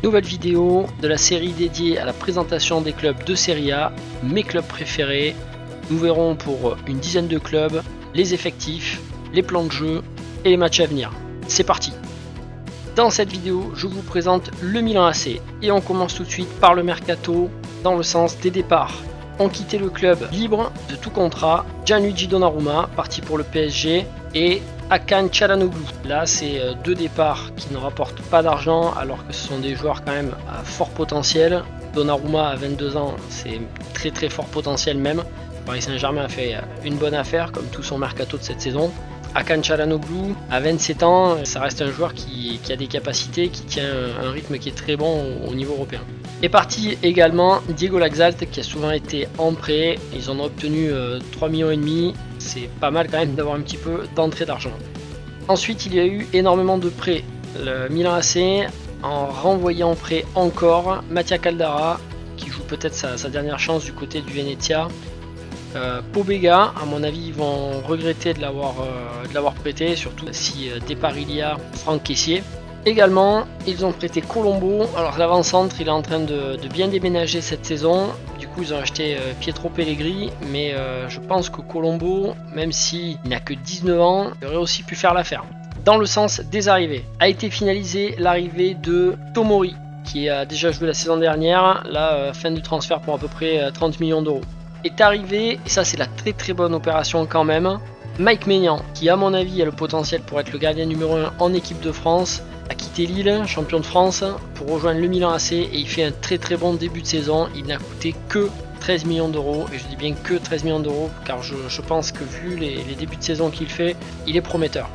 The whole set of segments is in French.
Nouvelle vidéo de la série dédiée à la présentation des clubs de Serie A, mes clubs préférés. Nous verrons pour une dizaine de clubs les effectifs, les plans de jeu et les matchs à venir. C'est parti! Dans cette vidéo, je vous présente le Milan AC et on commence tout de suite par le mercato dans le sens des départs. On quittait le club libre de tout contrat, Gianluigi Donnarumma parti pour le PSG et Hakan Çalhanoğlu. Là c'est deux départs qui ne rapportent pas d'argent alors que ce sont des joueurs quand même à fort potentiel. Donnarumma à 22 ans, c'est très fort potentiel même. Paris Saint-Germain a fait une bonne affaire comme tout son mercato de cette saison. Hakan Çalhanoğlu à 27 ans, ça reste un joueur qui a des capacités, qui tient un rythme qui est très bon au niveau européen. Est parti également Diego Laxalt qui a souvent été en prêt, ils en ont obtenu 3,5 millions, c'est pas mal quand même d'avoir un petit peu d'entrée d'argent. Ensuite il y a eu énormément de prêts, le Milan AC en renvoyant en prêt encore Mattia Caldara qui joue peut-être sa dernière chance du côté du Venezia. Pobega, à mon avis, ils vont regretter de l'avoir prêté, surtout si départ il y a Franck Kessié. Également, ils ont prêté Colombo. Alors l'avant-centre, il est en train de bien déménager cette saison. Du coup, ils ont acheté Pietro Pellegrini, mais je pense que Colombo, même s'il n'a que 19 ans, il aurait aussi pu faire l'affaire. Dans le sens des arrivées, a été finalisée l'arrivée de Tomori, qui a déjà joué la saison dernière. Là, fin du transfert pour à peu près 30 millions d'euros. Est arrivé, et ça c'est la très bonne opération quand même, Mike Maignan, qui à mon avis a le potentiel pour être le gardien numéro 1 en équipe de France, a quitté Lille, champion de France, pour rejoindre le Milan AC et il fait un très bon début de saison. Il n'a coûté que 13 millions d'euros, et je dis bien que 13 millions d'euros car je pense que vu les débuts de saison qu'il fait, il est prometteur.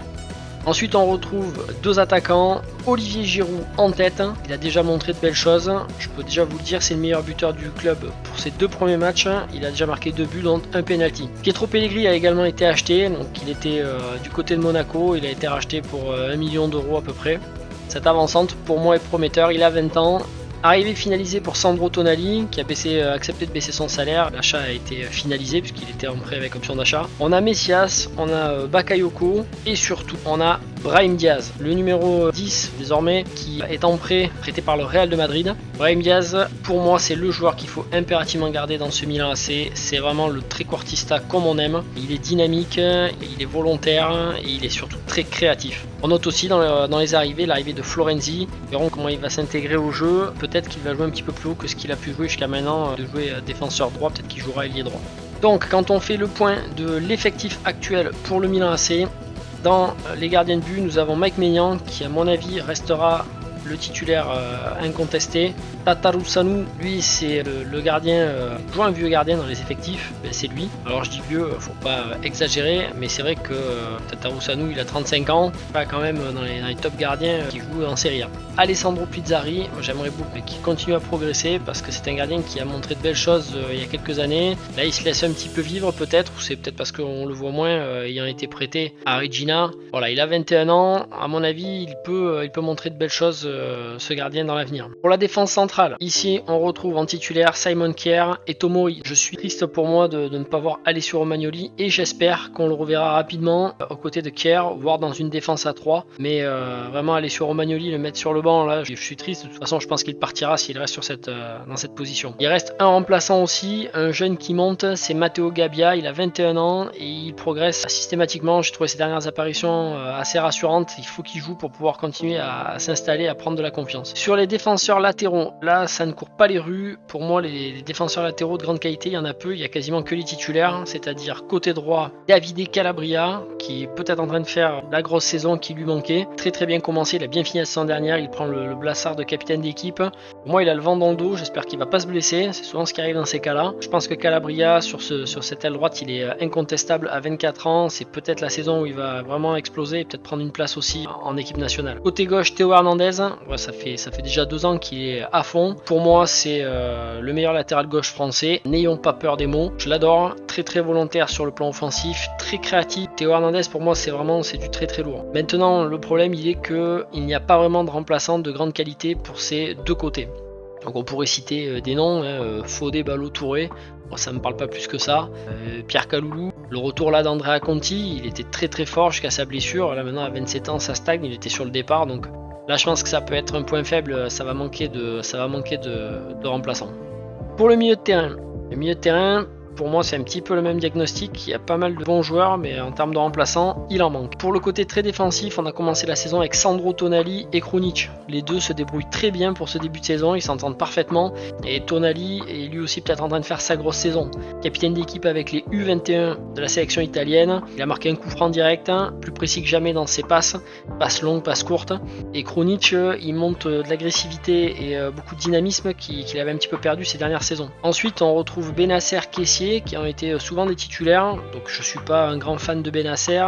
Ensuite on retrouve deux attaquants, Olivier Giroud en tête, il a déjà montré de belles choses, je peux déjà vous le dire, c'est le meilleur buteur du club pour ses deux premiers matchs, il a déjà marqué 2 buts dont un penalty. Pietro Pellegrini a également été acheté, donc il était du côté de Monaco, il a été racheté pour 1 million d'euros à peu près. Cette avancante pour moi est prometteur, il a 20 ans. Arrivé finalisé pour Sandro Tonali qui a accepté de baisser son salaire. L'achat a été finalisé puisqu'il était en prêt avec option d'achat. On a Messias, on a Bakayoko et surtout on a Brahim Diaz, le numéro 10 désormais qui est en prêt, prêté par le Real de Madrid. Brahim Diaz, pour moi c'est le joueur qu'il faut impérativement garder dans ce Milan AC. C'est vraiment le trequartista comme on aime. Il est dynamique, il est volontaire et il est surtout très créatif. On note aussi dans les arrivées l'arrivée de Florenzi. Verrons comment il va s'intégrer au jeu. Peut-être qu'il va jouer un petit peu plus haut que ce qu'il a pu jouer jusqu'à maintenant, de jouer défenseur droit, peut-être qu'il jouera ailier droit. Donc quand on fait le point de l'effectif actuel pour le Milan AC, dans les gardiens de but, nous avons Mike Maignan qui à mon avis restera le titulaire incontesté. Tatarusanu, lui c'est le gardien, toujours un vieux gardien dans les effectifs, c'est lui. Alors je dis vieux, faut pas exagérer, mais c'est vrai que Tatarusanu il a 35 ans, pas quand même dans les top gardiens qui jouent en Serie A. Alessandro Pizzari, j'aimerais beaucoup qu'il continue à progresser parce que c'est un gardien qui a montré de belles choses il y a quelques années. Là il se laisse un petit peu vivre peut-être, ou c'est peut-être parce qu'on le voit moins ayant été prêté à Regina. Voilà, il a 21 ans, à mon avis il peut montrer de belles choses ce gardien dans l'avenir. Pour la défense centrale, ici on retrouve en titulaire Simon Kjær et Tomori. Je suis triste pour moi de ne pas voir Alessio Romagnoli et j'espère qu'on le reverra rapidement aux côtés de Kjær, voire dans une défense à 3. Mais vraiment Alessio Romagnoli, le mettre sur le banc, là je suis triste. De toute façon je pense qu'il partira s'il reste dans cette position. Il reste un remplaçant aussi, un jeune qui monte, c'est Matteo Gabbia, il a 21 ans et il progresse systématiquement. J'ai trouvé ses dernières apparitions assez rassurantes. Il faut qu'il joue pour pouvoir continuer à s'installer, à prendre de la confiance. Sur les défenseurs latéraux, là ça ne court pas les rues. Pour moi les défenseurs latéraux de grande qualité, il y en a peu, il y a quasiment que les titulaires, c'est-à-dire côté droit Davide Calabria qui est peut-être en train de faire la grosse saison qui lui manquait. Très bien commencé, il a bien fini la saison dernière, il prend le brassard de capitaine d'équipe. Pour moi il a le vent dans le dos, j'espère qu'il va pas se blesser, c'est souvent ce qui arrive dans ces cas-là. Je pense que Calabria sur cette aile droite il est incontestable à 24 ans, c'est peut-être la saison où il va vraiment exploser et peut-être prendre une place aussi en équipe nationale. Côté gauche Théo Hernandez, ouais, ça fait déjà 2 ans qu'il est à fond. Pour moi c'est le meilleur latéral gauche français, n'ayons pas peur des mots, je l'adore, très volontaire sur le plan offensif, très créatif. Théo Hernandez pour moi c'est du très lourd. Maintenant le problème il est qu'il n'y a pas vraiment de remplaçant de grande qualité pour ces deux côtés. Donc on pourrait citer des noms, Fodé, Ballo, Touré, bon, ça me parle pas plus que ça, Pierre Kaloulou, Le retour là d'Andrea Conti, il était très très fort jusqu'à sa blessure. Là maintenant à 27 ans ça stagne, il était sur le départ, donc là je pense que ça peut être un point faible, ça va manquer de remplaçants. Pour le milieu de terrain, pour moi c'est un petit peu le même diagnostic, il y a pas mal de bons joueurs mais en termes de remplaçants il en manque. Pour le côté très défensif, on a commencé la saison avec Sandro Tonali et Krunic. Les deux se débrouillent très bien pour ce début de saison, ils s'entendent parfaitement et Tonali est lui aussi peut-être en train de faire sa grosse saison. Capitaine d'équipe avec les U21 de la sélection italienne, il a marqué un coup franc direct, plus précis que jamais dans ses passes longues, passes courtes, et Krunic il monte de l'agressivité et beaucoup de dynamisme qu'il avait un petit peu perdu ces dernières saisons. Ensuite on retrouve Bennacer, Kessié qui ont été souvent des titulaires, donc je suis pas un grand fan de Bennacer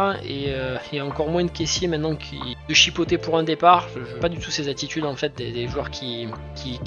et encore moins de Kessié maintenant de chipoter pour un départ. Je n'ai pas du tout ces attitudes en fait des joueurs qui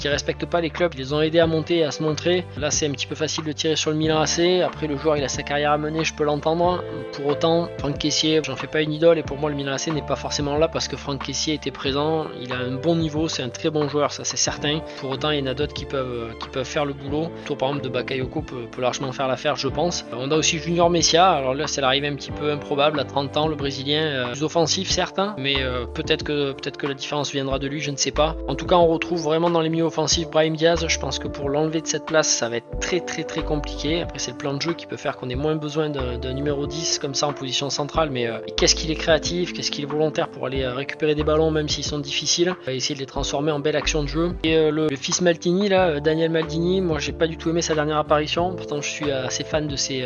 respectent pas les clubs, ils les ont aidés à monter et à se montrer. Là c'est un petit peu facile de tirer sur le Milan AC, après le joueur il a sa carrière à mener, je peux l'entendre. Pour autant, Franck Kessié, j'en fais pas une idole et pour moi le Milan AC n'est pas forcément là parce que Franck Kessié était présent, il a un bon niveau, c'est un très bon joueur, ça c'est certain. Pour autant il y en a d'autres qui peuvent faire le boulot. Le tour par exemple de Bakayoko peut largement faire l'affaire je pense. On a aussi Junior Messia, alors là c'est l'arrivée un petit peu improbable à 30 ans, le Brésilien, plus offensif certes, mais peut-être que la différence viendra de lui, je ne sais pas. En tout cas on retrouve vraiment dans les milieux offensifs Brahim Diaz, je pense que pour l'enlever de cette place ça va être très très très compliqué. Après c'est le plan de jeu qui peut faire qu'on ait moins besoin d'un numéro 10 comme ça en position centrale, mais qu'est-ce qu'il est créatif, qu'est-ce qu'il est volontaire pour aller récupérer des ballons même s'ils sont difficiles, essayer de les transformer en belle action de jeu. Et le fils Maldini là, Daniel Maldini, moi j'ai pas du tout aimé sa dernière apparition, pourtant je suis assez fan de ces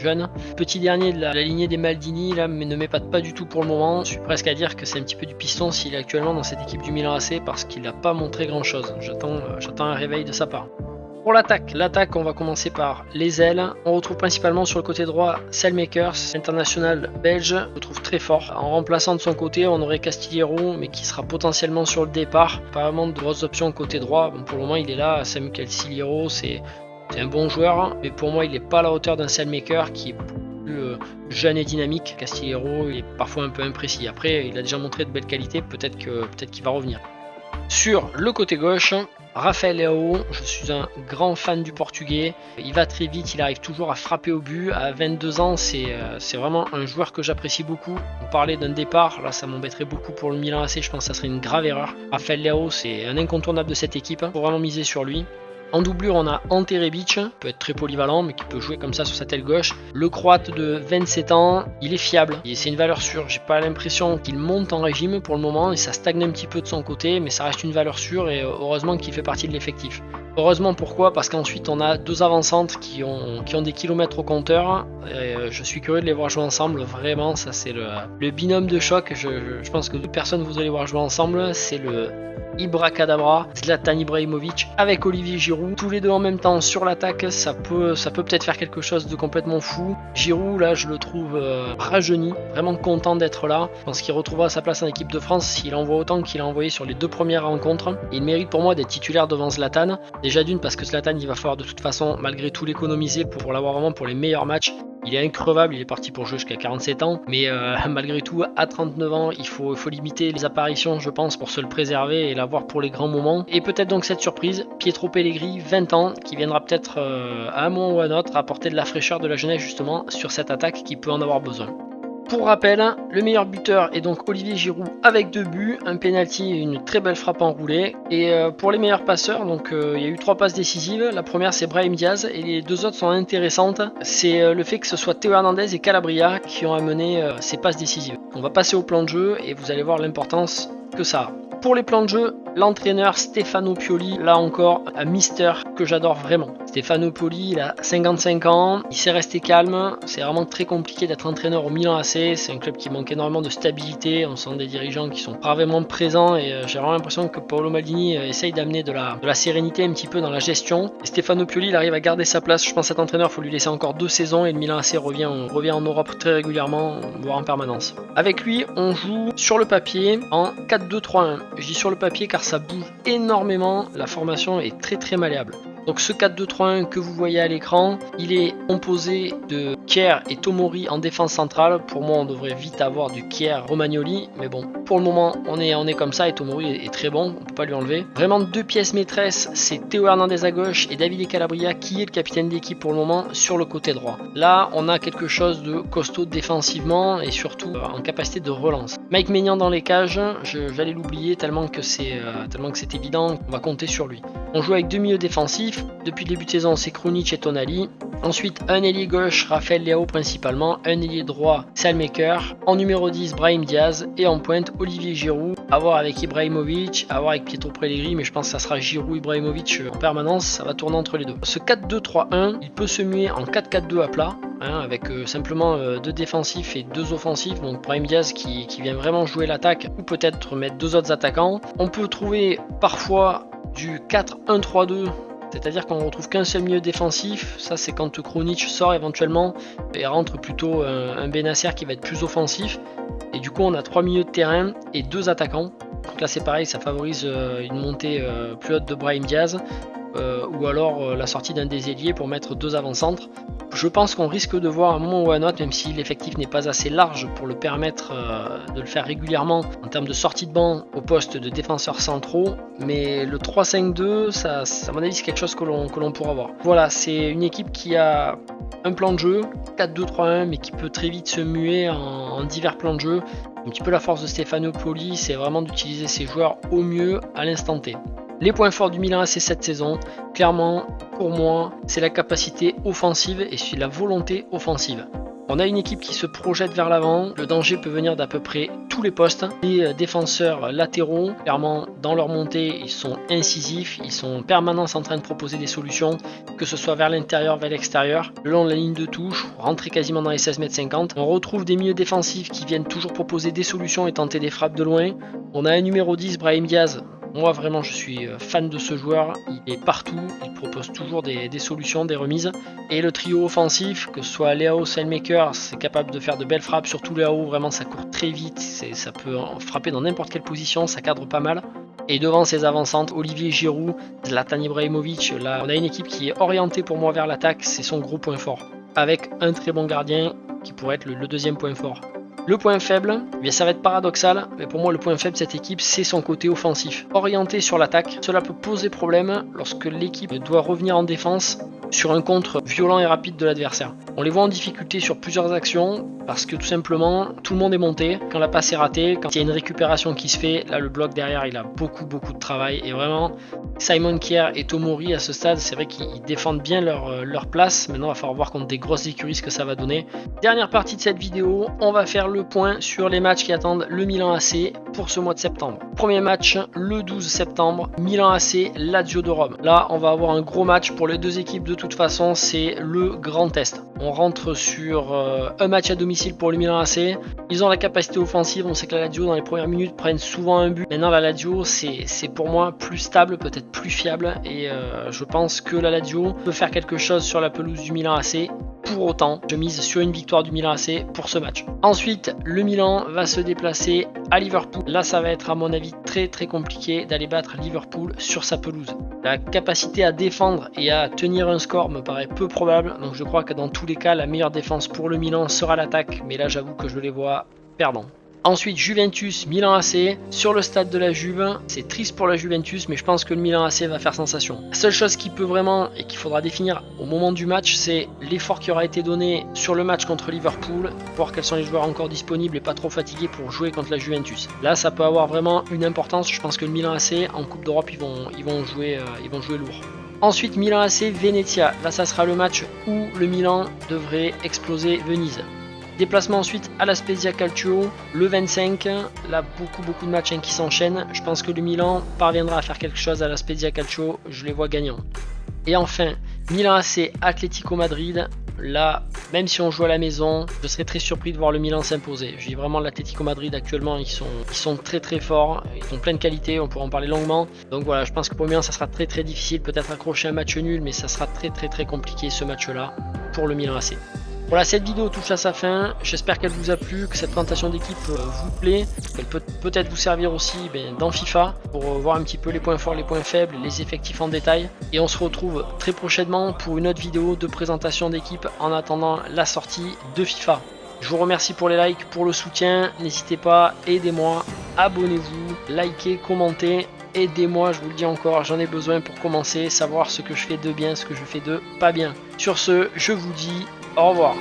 jeunes. Petit dernier de la lignée des Maldini là, mais ne m'épate pas du tout pour le moment. Je suis presque à dire que c'est un petit peu du piston s'il est actuellement dans cette équipe du Milan AC parce qu'il n'a pas montré grand chose. J'attends un réveil de sa part. Pour l'attaque, on va commencer par les ailes. On retrouve principalement sur le côté droit Selmakers, international belge, je le trouve très fort. En remplaçant de son côté, on aurait Castillero, mais qui sera potentiellement sur le départ. Pas vraiment de grosses options côté droit. Bon, pour le moment, il est là. Sam Castillero, c'est un bon joueur, mais pour moi, il n'est pas à la hauteur d'un Selmaker qui est plus jeune et dynamique. Castillero, il est parfois un peu imprécis. Après, il a déjà montré de belles qualités. Peut-être qu'il va revenir. Sur le côté gauche, Rafael Leao, je suis un grand fan du portugais, il va très vite, il arrive toujours à frapper au but, à 22 ans c'est vraiment un joueur que j'apprécie beaucoup. On parlait d'un départ, là ça m'embêterait beaucoup pour le Milan AC, je pense que ça serait une grave erreur. Rafael Leao c'est un incontournable de cette équipe, faut vraiment miser sur lui. En doublure, on a Ante Rebic, peut être très polyvalent, mais qui peut jouer comme ça sur sa tête gauche. Le Croate de 27 ans, il est fiable, c'est une valeur sûre. J'ai pas l'impression qu'il monte en régime pour le moment, et ça stagne un petit peu de son côté, mais ça reste une valeur sûre, et heureusement qu'il fait partie de l'effectif. Heureusement pourquoi ? Parce qu'ensuite on a deux avant-centres qui ont des kilomètres au compteur, et je suis curieux de les voir jouer ensemble, vraiment, ça c'est le binôme de choc, je pense que toute personne vous allez voir jouer ensemble, c'est le Ibracadabra, Zlatan Ibrahimovic avec Olivier Giroud, tous les deux en même temps sur l'attaque, ça peut peut-être faire quelque chose de complètement fou. Giroud là je le trouve rajeuni, vraiment content d'être là, je pense qu'il retrouvera sa place en équipe de France s'il envoie autant qu'il a envoyé sur les deux premières rencontres. Il mérite pour moi d'être titulaire devant Zlatan, déjà d'une parce que Zlatan il va falloir de toute façon malgré tout l'économiser pour l'avoir vraiment pour les meilleurs matchs. Il est increvable, il est parti pour jouer jusqu'à 47 ans, mais malgré tout, à 39 ans, il faut limiter les apparitions, je pense, pour se le préserver et l'avoir pour les grands moments. Et peut-être donc cette surprise, Pietro Pellegrini, 20 ans, qui viendra peut-être à un moment ou à un autre apporter de la fraîcheur, de la jeunesse justement, sur cette attaque qui peut en avoir besoin. Pour rappel, le meilleur buteur est donc Olivier Giroud avec 2 buts, un penalty et une très belle frappe enroulée. Et pour les meilleurs passeurs, donc il y a eu 3 passes décisives. La première c'est Brahim Diaz et les 2 autres sont intéressantes. C'est le fait que ce soit Théo Hernandez et Calabria qui ont amené ces passes décisives. On va passer au plan de jeu et vous allez voir l'importance que ça a. Pour les plans de jeu, l'entraîneur Stefano Pioli, là encore, un mister que j'adore vraiment. Stefano Pioli, il a 55 ans, il sait rester calme, c'est vraiment très compliqué d'être entraîneur au Milan AC, c'est un club qui manque énormément de stabilité, on sent des dirigeants qui sont pas vraiment présents et j'ai vraiment l'impression que Paolo Maldini essaye d'amener de la sérénité un petit peu dans la gestion. Et Stefano Pioli, il arrive à garder sa place, je pense que cet entraîneur, il faut lui laisser encore 2 saisons et le Milan AC revient en Europe très régulièrement, voire en permanence. Avec lui, on joue sur le papier en 4-2-3-1. Je dis sur le papier car ça bouge énormément, la formation est très très malléable. Donc ce 4-2-3-1 que vous voyez à l'écran, il est composé de Kier et Tomori en défense centrale. Pour moi, on devrait vite avoir du Kier Romagnoli, mais bon, pour le moment, on est comme ça et Tomori est très bon, on peut pas lui enlever. Vraiment deux pièces maîtresses, c'est Théo Hernandez à gauche et Davide Calabria qui est le capitaine d'équipe pour le moment sur le côté droit. Là, on a quelque chose de costaud défensivement et surtout en capacité de relance. Mike Maignan dans les cages, j'allais l'oublier tellement que c'est évident, on va compter sur lui. On joue avec deux milieux défensifs, depuis le début de saison c'est Krunic et Tonali. Ensuite un ailier gauche, Raphaël Leao principalement, un ailier droit, Salmaker. En numéro 10, Brahim Diaz et en pointe, Olivier Giroud. À voir avec Ibrahimovic, à voir avec Pietro Pellegrini, mais je pense que ça sera Giroud, Ibrahimovic en permanence, ça va tourner entre les deux. Ce 4-2-3-1, il peut se muer en 4-4-2 à plat. Avec simplement deux défensifs et deux offensifs, donc Brahim Diaz qui vient vraiment jouer l'attaque, ou peut-être mettre deux autres attaquants. On peut trouver parfois du 4-1-3-2, c'est-à-dire qu'on ne retrouve qu'un seul milieu défensif. Ça c'est quand Krunic sort éventuellement et rentre plutôt un Benasser qui va être plus offensif, et du coup on a trois milieux de terrain et deux attaquants. Donc là c'est pareil, ça favorise une montée plus haute de Brahim Diaz, ou alors la sortie d'un des ailiers pour mettre deux avant-centres. Je pense qu'on risque de voir un moment ou un autre, même si l'effectif n'est pas assez large pour le permettre de le faire régulièrement en termes de sortie de banc au poste de défenseurs centraux, mais le 3-5-2, ça, à mon avis, c'est quelque chose que l'on pourra voir. Voilà, c'est une équipe qui a un plan de jeu, 4-2-3-1, mais qui peut très vite se muer en divers plans de jeu. Un petit peu la force de Stefano Pioli, c'est vraiment d'utiliser ses joueurs au mieux à l'instant T. Les points forts du Milan AC cette saison, clairement, pour moi, c'est la capacité offensive et c'est la volonté offensive. On a une équipe qui se projette vers l'avant, le danger peut venir d'à peu près tous les postes. Les défenseurs latéraux, clairement, dans leur montée, ils sont incisifs, ils sont en permanence en train de proposer des solutions, que ce soit vers l'intérieur, vers l'extérieur, le long de la ligne de touche, rentrer quasiment dans les 16,50 m. On retrouve des milieux défensifs qui viennent toujours proposer des solutions et tenter des frappes de loin. On a un numéro 10, Brahim Diaz. Moi vraiment je suis fan de ce joueur, il est partout, il propose toujours des solutions, des remises. Et le trio offensif, que ce soit Leao, Salmaker, c'est capable de faire de belles frappes, surtout Leao, vraiment ça court très vite, ça peut frapper dans n'importe quelle position, ça cadre pas mal. Et devant ses avant-centres, Olivier Giroud, Zlatan Ibrahimovic, là on a une équipe qui est orientée pour moi vers l'attaque, c'est son gros point fort. Avec un très bon gardien qui pourrait être le deuxième point fort. Le point faible, eh bien ça va être paradoxal, mais pour moi le point faible de cette équipe c'est son côté offensif. Orienté sur l'attaque, cela peut poser problème lorsque l'équipe doit revenir en défense sur un contre violent et rapide de l'adversaire. On les voit en difficulté sur plusieurs actions parce que tout simplement tout le monde est monté. Quand la passe est ratée, quand il y a une récupération qui se fait, là le bloc derrière il a beaucoup de travail et vraiment Simon Kier et Tomori à ce stade c'est vrai qu'ils défendent bien leur place. Maintenant il va falloir voir contre des grosses écuries ce que ça va donner. Dernière partie de cette vidéo, on va faire le point sur les matchs qui attendent le Milan AC pour ce mois de septembre. Premier match le 12 septembre, Milan AC Lazio de Rome. Là on va avoir un gros match pour les deux équipes, de toute façon c'est le grand test. On rentre sur un match à domicile pour le Milan AC. Ils ont la capacité offensive, on sait que la Lazio dans les premières minutes prennent souvent un but. Maintenant la Lazio c'est pour moi plus stable, peut-être plus fiable et je pense que la Lazio peut faire quelque chose sur la pelouse du Milan AC. Pour autant, je mise sur une victoire du Milan AC pour ce match. Ensuite, le Milan va se déplacer à Liverpool. Là, ça va être à mon avis très compliqué d'aller battre Liverpool sur sa pelouse. La capacité à défendre et à tenir un score me paraît peu probable. Donc je crois que dans tous les cas, la meilleure défense pour le Milan sera l'attaque. Mais là, j'avoue que je les vois perdants. Ensuite, Juventus, Milan AC, sur le stade de la Juve. C'est triste pour la Juventus, mais je pense que le Milan AC va faire sensation. La seule chose qui peut vraiment, et qu'il faudra définir au moment du match, c'est l'effort qui aura été donné sur le match contre Liverpool, voir quels sont les joueurs encore disponibles et pas trop fatigués pour jouer contre la Juventus. Là, ça peut avoir vraiment une importance. Je pense que le Milan AC, en Coupe d'Europe, ils vont jouer lourd. Ensuite, Milan AC, Venezia. Là, ça sera le match où le Milan devrait exploser Venise. Déplacement ensuite à la Spezia Calcio, le 25, là beaucoup de matchs qui s'enchaînent. Je pense que le Milan parviendra à faire quelque chose à la Spezia Calcio, je les vois gagnants. Et enfin, Milan AC, Atlético Madrid. Là, même si on joue à la maison, je serais très surpris de voir le Milan s'imposer. Je dis vraiment l'Atlético Madrid actuellement, ils sont très forts, ils ont plein de qualités, on pourra en parler longuement. Donc voilà, je pense que pour le Milan ça sera très difficile, peut-être accrocher un match nul, mais ça sera très compliqué ce match-là pour le Milan AC. Voilà, cette vidéo touche à sa fin, j'espère qu'elle vous a plu, que cette présentation d'équipe vous plaît, qu'elle peut peut-être vous servir aussi dans FIFA pour voir un petit peu les points forts, les points faibles, les effectifs en détail. Et on se retrouve très prochainement pour une autre vidéo de présentation d'équipe en attendant la sortie de FIFA. Je vous remercie pour les likes, pour le soutien, n'hésitez pas, aidez-moi, abonnez-vous, likez, commentez. Aidez-moi, je vous le dis encore, j'en ai besoin pour commencer, savoir ce que je fais de bien, ce que je fais de pas bien. Sur ce, je vous dis au revoir.